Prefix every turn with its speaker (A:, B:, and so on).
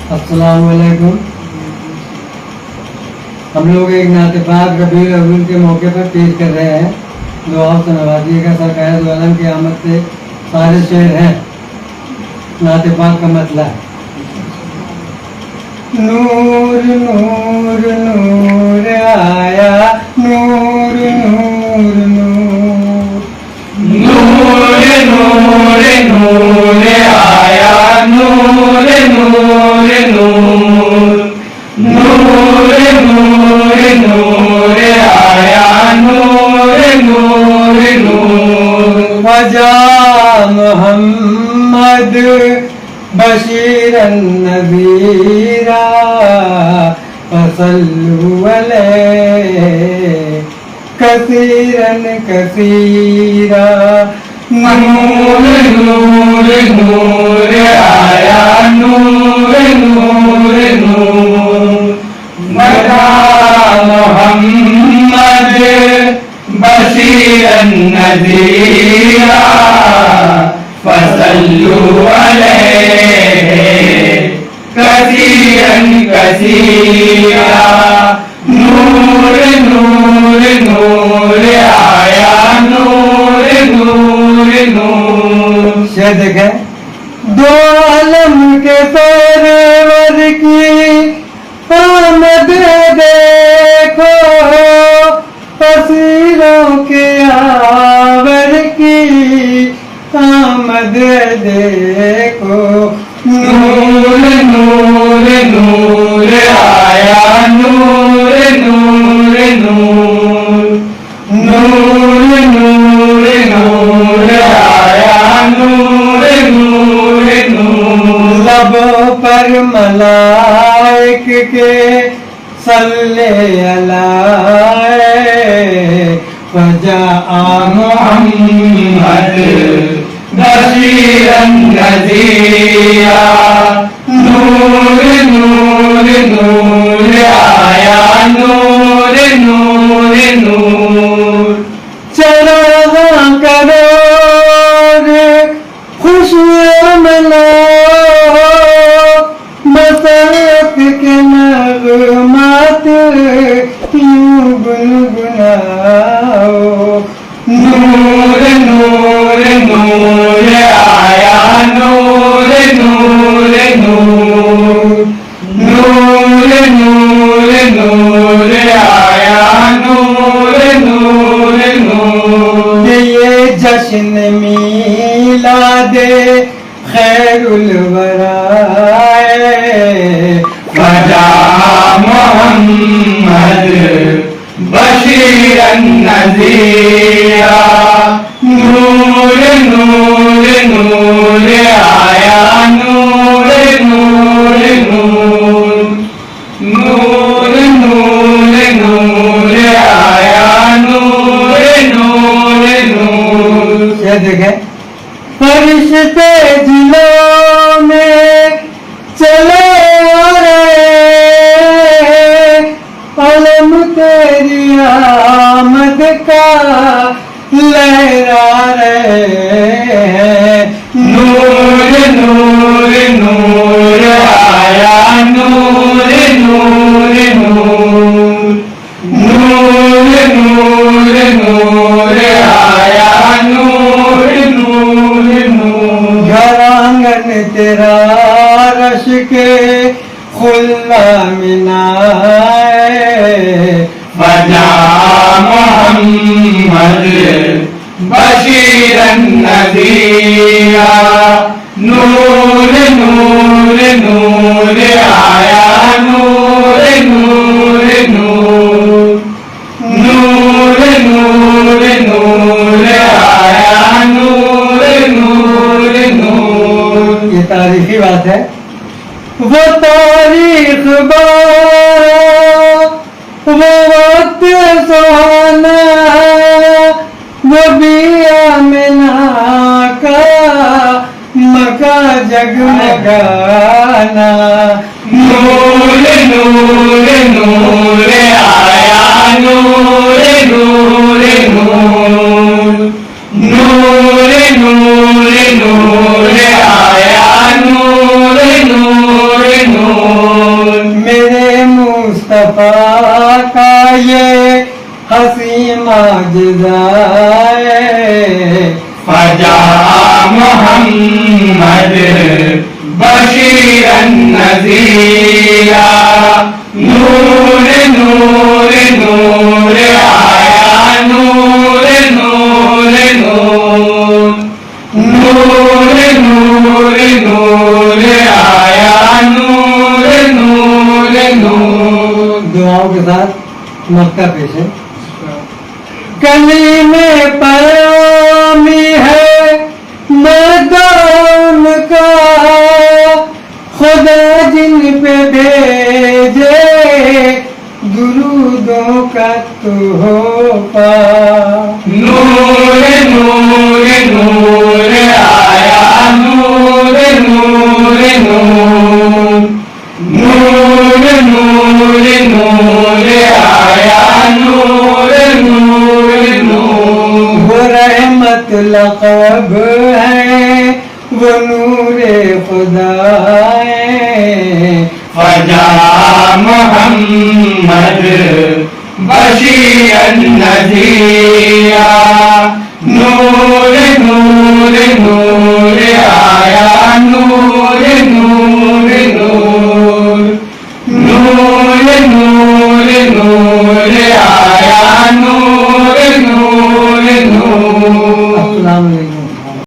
A: अस्सलाम वालेकुम। हम लोग एक नाते पाक रबीउल अव्वल के मौके पर पेश कर रहे हैं। दुआ से नवाजिएगा। सरकार दो आलम की आमद से सारे शेर हैं। नाते पाक का मतला है। नूर नूर नूर आया, नूर नूर नूर,
B: नूर नूर नूर आया, नूर नूर नूर, नूर नूर नूर आया, नूर नूर नूर।
A: वजा मोहम्मद बशीरन नज़ीरा, फसल्लु अलैहि कसीरन कसीरा।
B: नूर नूर नूर आया, नूर नूर नूर। वजा मोहम्मद बशीरन नज़ीरा, फसल्लु अलैहि कसीरन कसीरा। नूर नूर नूर आया, नूर नूर नूर।
A: शेर देखें। दो आलम के सरवर की आमद देखो, असीरों के आवर की आमद देखो।
B: नूर नूर नूर आया, नूर नूर नूर, नूर नूर नूर आया, नूर नूर नूर।
A: लबों पर मलाइक के सल्ले अलाए, फजा
B: मोहम्मद बशीरन नज़ीरा। नूर नूर नूर आया, नूर नूर नूर।
A: चरागां करो रे खुशियाँ मनाओ, बसंत के नग़मात यूं गुनगुनाओ।
B: नूर नूर नूर आया, नूर नूर नूर, नूर नूर नूर आया, नूर नूर नूर।
A: ये जश्न मीलादे खैरुल वराए,
B: वजा मोहम्मद बशीरन नज़ीरा। नूर नूर नूर आया, नूर नूर नूर, नूर नूर नूर आया, नूर नूर नूर।
A: ये देखें। फरिश्ते जिलों में चले आ रहे, अलम तेरी आमद का लहरा रहे हैं।
B: नूर नूर नूर आया, नूर नूर नूर, नूर नूर नूर आया, नूर नूर नूर।
A: घर आंगन तेरा रश के खुल्ला मिनाए,
B: वजा मोहम्मद बशीरन नज़ीरा। नूर नूर नूर आया, नूर नूर नूर, नूर नूर नूर आया, नूर नूर नूर।
A: ये तारीखी बात है। वो तारीख वो वक्त सुहाना, वो बिया मिना का मका जगमगाना।
B: नूर नूर नूर आया, नूर नूर नूर, नूर नूर नूर आया, नूर नूर नूर।
A: का ये हसी माजदाए
B: फजा मोहम्मद बशीरन नज़ीरा नूर नूर नूर आया नूर नूर नूर नूर नूर नूर आया नूर नूर नूर।
A: दुआओं के साथ मक्का पेश है। कली में पैगामी है मैदान का खुदा जिन पे भेजे दुरूदों का तो हो पा
B: नूर नूर नूर आया नूर नूर नूर नूर नूर नूर आया नूर नूर नूर।
A: वो रहमत लक़ब है वो नूरे खुदा है
B: फजा मोहम्मद बशीरन नज़ीरा नूर नूर नूर आया